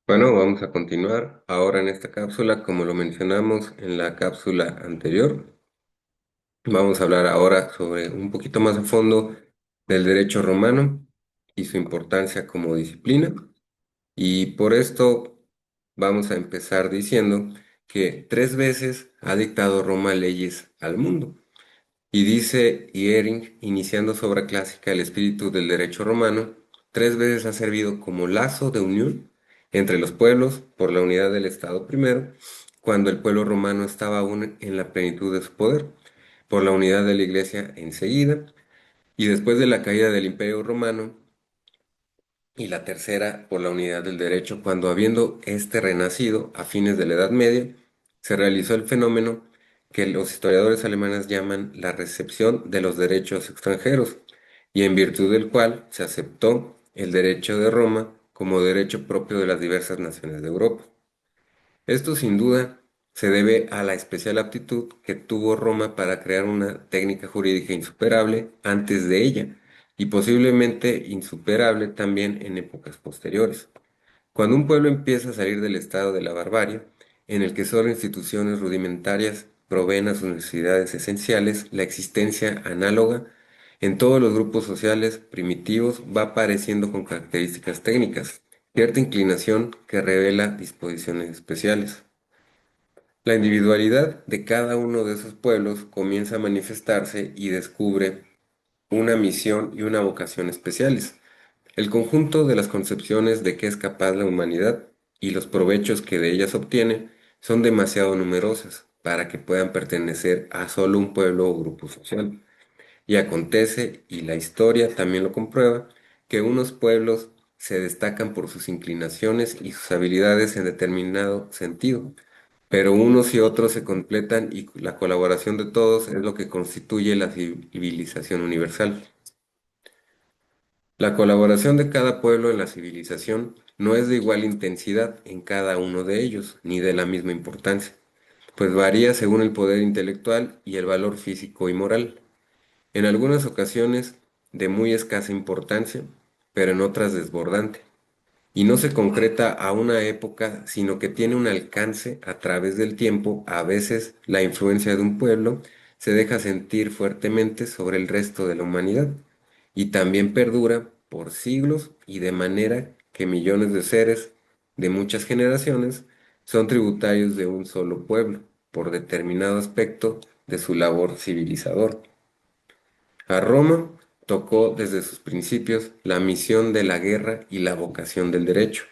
Bueno, vamos a continuar ahora en esta cápsula, como lo mencionamos en la cápsula anterior. Vamos a hablar ahora sobre un poquito más a fondo del derecho romano y su importancia como disciplina. Y por esto vamos a empezar diciendo que 3 veces ha dictado Roma leyes al mundo. Y dice Iering, iniciando su obra clásica El espíritu del derecho romano, 3 veces ha servido como lazo de unión entre los pueblos por la unidad del Estado primero, cuando el pueblo romano estaba aún en la plenitud de su poder, por la unidad de la Iglesia enseguida, y después de la caída del Imperio Romano, y la tercera por la unidad del derecho, cuando habiendo éste renacido a fines de la Edad Media, se realizó el fenómeno que los historiadores alemanes llaman la recepción de los derechos extranjeros, y en virtud del cual se aceptó el derecho de Roma como derecho propio de las diversas naciones de Europa. Esto sin duda se debe a la especial aptitud que tuvo Roma para crear una técnica jurídica insuperable antes de ella y posiblemente insuperable también en épocas posteriores. Cuando un pueblo empieza a salir del estado de la barbarie, en el que solo instituciones rudimentarias proveen a sus necesidades esenciales, la existencia análoga en todos los grupos sociales primitivos va apareciendo con características técnicas, cierta inclinación que revela disposiciones especiales. La individualidad de cada uno de esos pueblos comienza a manifestarse y descubre una misión y una vocación especiales. El conjunto de las concepciones de qué es capaz la humanidad y los provechos que de ellas obtiene son demasiado numerosas para que puedan pertenecer a solo un pueblo o grupo social. Y acontece, y la historia también lo comprueba, que unos pueblos se destacan por sus inclinaciones y sus habilidades en determinado sentido, pero unos y otros se completan y la colaboración de todos es lo que constituye la civilización universal. La colaboración de cada pueblo en la civilización no es de igual intensidad en cada uno de ellos, ni de la misma importancia, pues varía según el poder intelectual y el valor físico y moral. En algunas ocasiones de muy escasa importancia, pero en otras desbordante, y no se concreta a una época, sino que tiene un alcance a través del tiempo. A veces la influencia de un pueblo se deja sentir fuertemente sobre el resto de la humanidad, y también perdura por siglos y de manera que millones de seres de muchas generaciones son tributarios de un solo pueblo, por determinado aspecto de su labor civilizador. A Roma tocó desde sus principios la misión de la guerra y la vocación del derecho.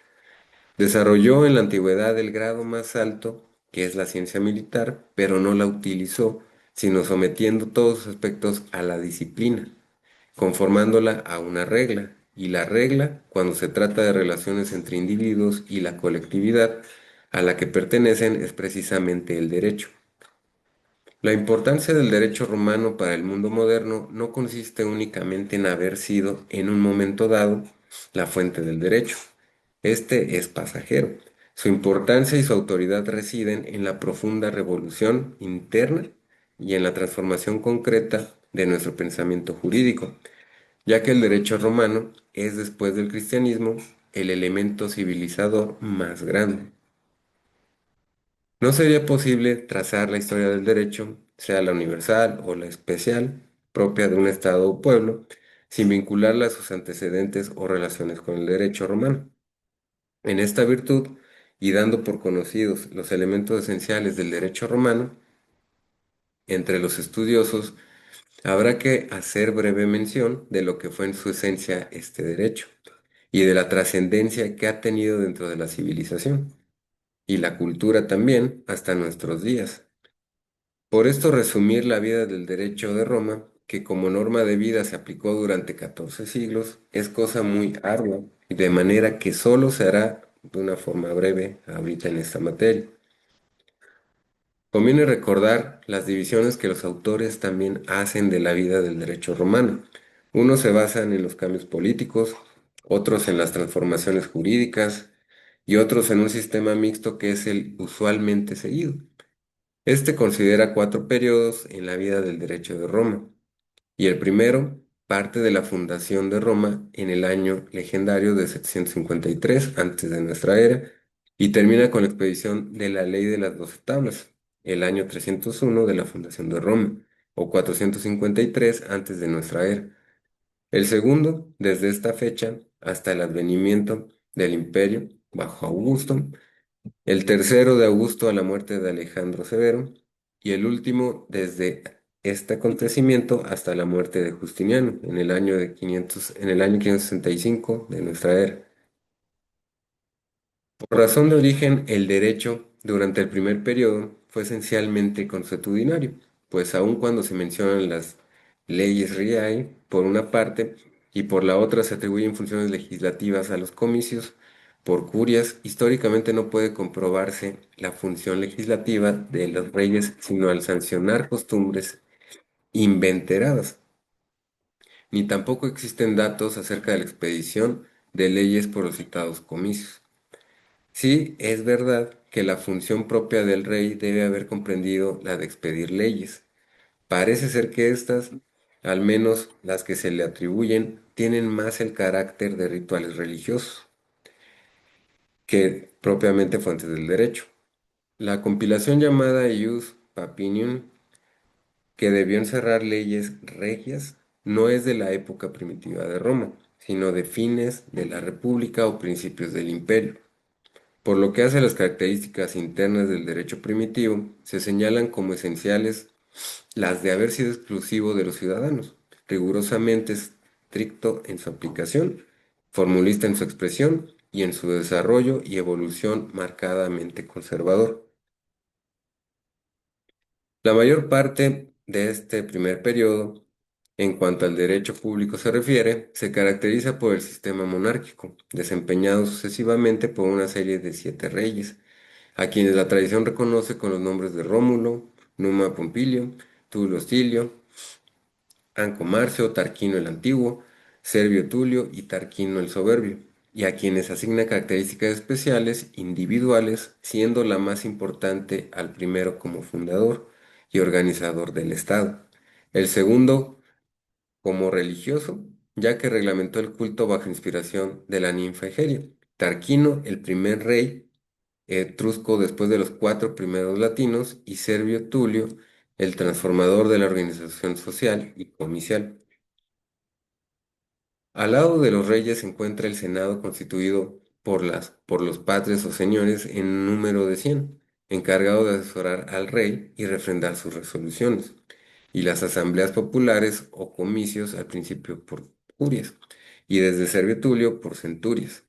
Desarrolló en la antigüedad el grado más alto, que es la ciencia militar, pero no la utilizó, sino sometiendo todos sus aspectos a la disciplina, conformándola a una regla. Y la regla, cuando se trata de relaciones entre individuos y la colectividad a la que pertenecen, es precisamente el derecho. La importancia del derecho romano para el mundo moderno no consiste únicamente en haber sido, en un momento dado, la fuente del derecho. Este es pasajero. Su importancia y su autoridad residen en la profunda revolución interna y en la transformación concreta de nuestro pensamiento jurídico, ya que el derecho romano es, después del cristianismo, el elemento civilizador más grande. No sería posible trazar la historia del derecho, sea la universal o la especial, propia de un estado o pueblo, sin vincularla a sus antecedentes o relaciones con el derecho romano. En esta virtud, y dando por conocidos los elementos esenciales del derecho romano, entre los estudiosos habrá que hacer breve mención de lo que fue en su esencia este derecho, y de la trascendencia que ha tenido dentro de la civilización, y la cultura también hasta nuestros días. Por esto resumir la vida del derecho de Roma, que como norma de vida se aplicó durante 14 siglos, es cosa muy ardua, y de manera que solo se hará de una forma breve ahorita en esta materia. Conviene recordar las divisiones que los autores también hacen de la vida del derecho romano. Unos se basan en los cambios políticos, otros en las transformaciones jurídicas y otros en un sistema mixto que es el usualmente seguido. Este considera 4 periodos en la vida del derecho de Roma, y el primero parte de la fundación de Roma en el año legendario de 753 antes de nuestra era, y termina con la expedición de la Ley de las Doce Tablas, el año 301 de la fundación de Roma, o 453 antes de nuestra era. El segundo, desde esta fecha hasta el advenimiento del imperio bajo Augusto, el tercero de Augusto a la muerte de Alejandro Severo, y el último desde este acontecimiento hasta la muerte de Justiniano en el año de 500, en el año 565 de nuestra era. Por razón de origen, el derecho durante el primer periodo fue esencialmente consuetudinario, pues aun cuando se mencionan las leyes riae por una parte y por la otra se atribuyen funciones legislativas a los comicios, por curias, históricamente no puede comprobarse la función legislativa de los reyes sino al sancionar costumbres inventeradas, ni tampoco existen datos acerca de la expedición de leyes por los citados comicios. Sí, es verdad que la función propia del rey debe haber comprendido la de expedir leyes. Parece ser que éstas, al menos las que se le atribuyen, tienen más el carácter de rituales religiosos que propiamente fuentes del derecho. La compilación llamada Ius Papinium, que debió encerrar leyes regias, no es de la época primitiva de Roma, sino de fines de la República o principios del Imperio. Por lo que hace a las características internas del derecho primitivo, se señalan como esenciales las de haber sido exclusivo de los ciudadanos, rigurosamente estricto en su aplicación, formulista en su expresión y en su desarrollo y evolución marcadamente conservador. La mayor parte de este primer periodo, en cuanto al derecho público se refiere, se caracteriza por el sistema monárquico, desempeñado sucesivamente por una serie de siete reyes, a quienes la tradición reconoce con los nombres de Rómulo, Numa Pompilio, Tulio Hostilio, Anco Marcio, Tarquino el Antiguo, Servio Tulio y Tarquino el Soberbio, y a quienes asigna características especiales individuales, siendo la más importante al primero como fundador y organizador del Estado, el segundo como religioso, ya que reglamentó el culto bajo inspiración de la ninfa Egeria. Tarquino, el primer rey etrusco después de los cuatro primeros latinos, y Servio Tulio, el transformador de la organización social y comicial. Al lado de los reyes se encuentra el Senado constituido por los patres o señores en número de 100, encargado de asesorar al rey y refrendar sus resoluciones, y las asambleas populares o comicios al principio por curias, y desde Servio Tulio por centurias,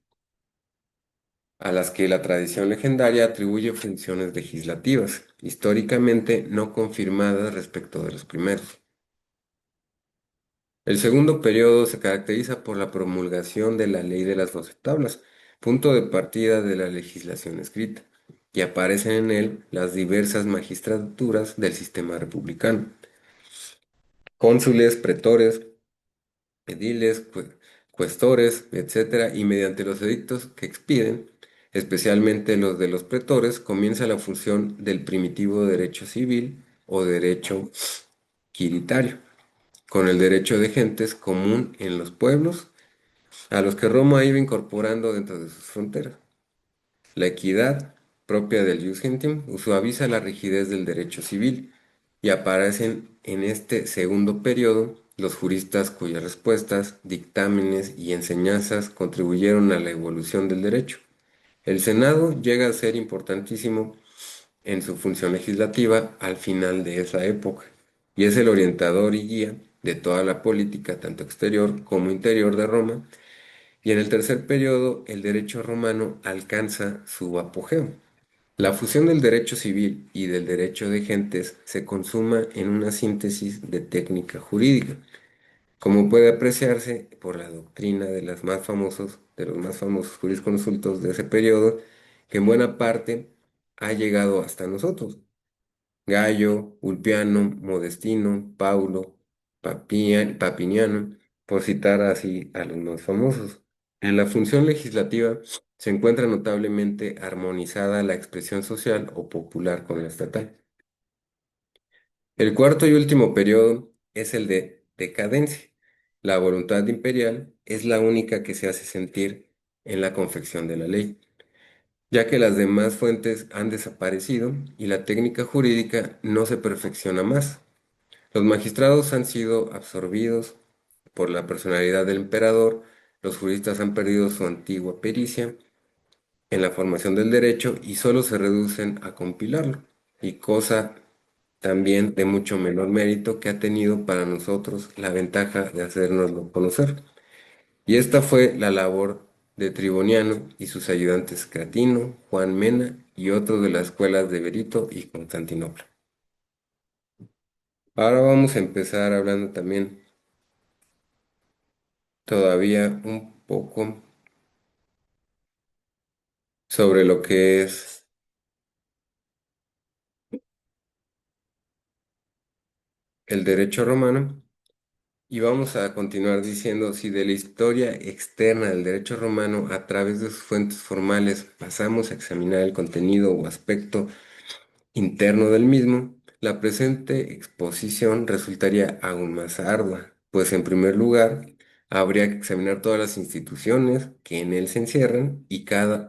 a las que la tradición legendaria atribuye funciones legislativas, históricamente no confirmadas respecto de los primeros. El segundo periodo se caracteriza por la promulgación de la Ley de las Doce Tablas, punto de partida de la legislación escrita, y aparecen en él las diversas magistraturas del sistema republicano, cónsules, pretores, ediles, cuestores, etcétera, y mediante los edictos que expiden, especialmente los de los pretores, comienza la función del primitivo derecho civil o derecho quiritario, con el derecho de gentes común en los pueblos, a los que Roma iba incorporando dentro de sus fronteras. La equidad propia del jus gentium suaviza la rigidez del derecho civil y aparecen en este segundo periodo los juristas cuyas respuestas, dictámenes y enseñanzas contribuyeron a la evolución del derecho. El Senado llega a ser importantísimo en su función legislativa al final de esa época y es el orientador y guía de toda la política, tanto exterior como interior de Roma, y en el tercer periodo el derecho romano alcanza su apogeo. La fusión del derecho civil y del derecho de gentes se consuma en una síntesis de técnica jurídica, como puede apreciarse por la doctrina de los más famosos jurisconsultos de ese periodo, que en buena parte ha llegado hasta nosotros. Gallo, Ulpiano, Modestino, Paulo, Papiniano, por citar así a los más famosos. En la función legislativa se encuentra notablemente armonizada la expresión social o popular con la estatal. El cuarto y último periodo es el de decadencia. La voluntad imperial es la única que se hace sentir en la confección de la ley. ya que las demás fuentes han desaparecido y la técnica jurídica no se perfecciona más. Los magistrados han sido absorbidos por la personalidad del emperador, los juristas han perdido su antigua pericia en la formación del derecho y solo se reducen a compilarlo, y cosa también de mucho menor mérito que ha tenido para nosotros la ventaja de hacérnoslo conocer. Y esta fue la labor de Triboniano y sus ayudantes Cratino, Juan Mena y otros de las escuelas de Berito y Constantinopla. Ahora vamos a empezar hablando también todavía un poco sobre lo que es el derecho romano. Y vamos a continuar diciendo si de la historia externa del derecho romano a través de sus fuentes formales pasamos a examinar el contenido o aspecto interno del mismo, la presente exposición resultaría aún más ardua, pues en primer lugar habría que examinar todas las instituciones que en él se encierran y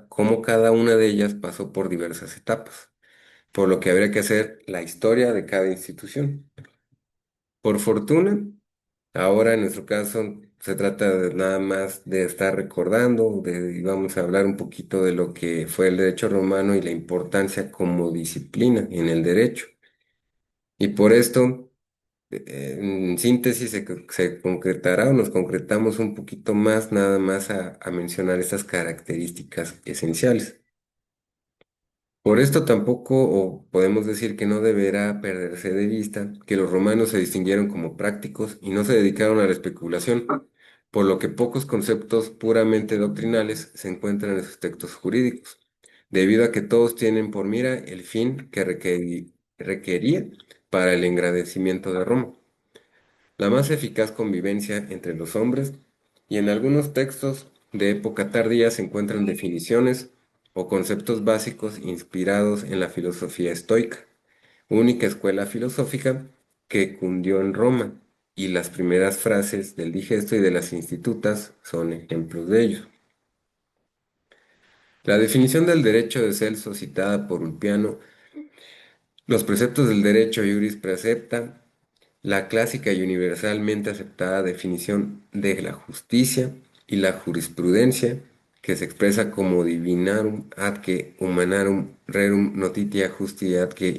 cómo cada una de ellas pasó por diversas etapas, por lo que habría que hacer la historia de cada institución. Por fortuna, ahora en nuestro caso se trata de nada más de estar recordando, y vamos a hablar un poquito de lo que fue el derecho romano y la importancia como disciplina en el derecho. Y por esto, en síntesis, se concretará o nos concretamos un poquito más nada más a mencionar estas características esenciales. Por esto tampoco, o podemos decir que no deberá perderse de vista, que los romanos se distinguieron como prácticos y no se dedicaron a la especulación, por lo que pocos conceptos puramente doctrinales se encuentran en sus textos jurídicos, debido a que todos tienen por mira el fin que requería para el engrandecimiento de Roma, la más eficaz convivencia entre los hombres, y en algunos textos de época tardía se encuentran definiciones o conceptos básicos inspirados en la filosofía estoica, única escuela filosófica que cundió en Roma, y las primeras frases del digesto y de las institutas son ejemplos de ello. La definición del derecho de Celso citada por Ulpiano, los preceptos del derecho iuris precepta, la clásica y universalmente aceptada definición de la justicia y la jurisprudencia, que se expresa como divinarum ad que humanarum rerum notitia justi ad que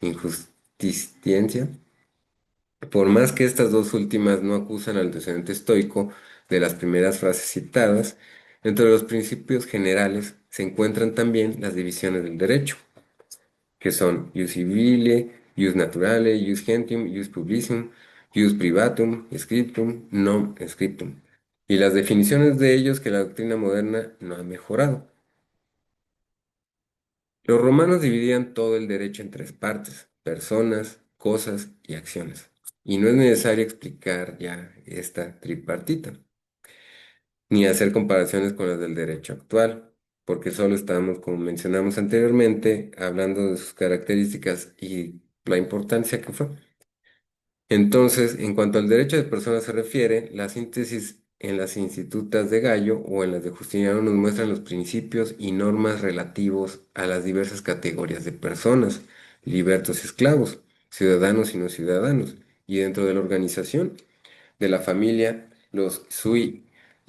injustitientia. Por más que estas dos últimas no acusan al docente estoico de las primeras frases citadas, entre los principios generales se encuentran también las divisiones del derecho, que son ius civile, ius naturale, ius gentium, ius publicum, ius privatum, scriptum, non scriptum, y las definiciones de ellos que la doctrina moderna no ha mejorado. Los romanos dividían todo el derecho en tres partes: personas, cosas y acciones. Y no es necesario explicar ya esta tripartita, ni hacer comparaciones con las del derecho actual, porque solo estamos, como mencionamos anteriormente, hablando de sus características y la importancia que fue. Entonces, en cuanto al derecho de personas se refiere, la síntesis en las institutas de Gallo o en las de Justiniano nos muestran los principios y normas relativos a las diversas categorías de personas, libertos y esclavos, ciudadanos y no ciudadanos, y dentro de la organización de la familia, los sui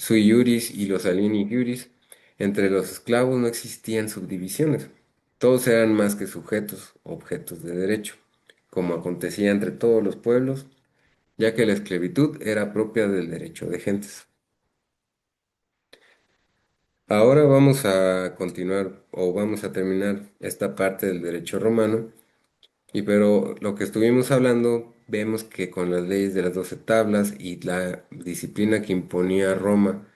iuris y los alieni iuris. Entre los esclavos no existían subdivisiones, todos eran más que sujetos, objetos de derecho, como acontecía entre todos los pueblos, ya que la esclavitud era propia del derecho de gentes. Ahora vamos a continuar o vamos a terminar esta parte del derecho romano, pero lo que estuvimos hablando, vemos que con las leyes de las 12 tablas y la disciplina que imponía Roma,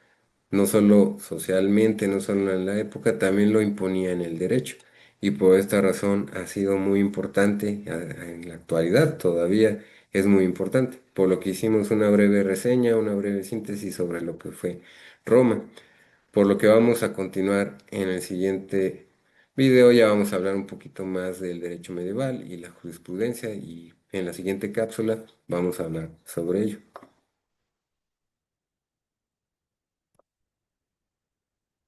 no solo socialmente, no solo en la época, también lo imponía en el derecho. Y por esta razón ha sido muy importante, en la actualidad todavía es muy importante, por lo que hicimos una breve reseña, una breve síntesis sobre lo que fue Roma. Por lo que vamos a continuar en el siguiente video, ya vamos a hablar un poquito más del derecho medieval y la jurisprudencia, y en la siguiente cápsula vamos a hablar sobre ello.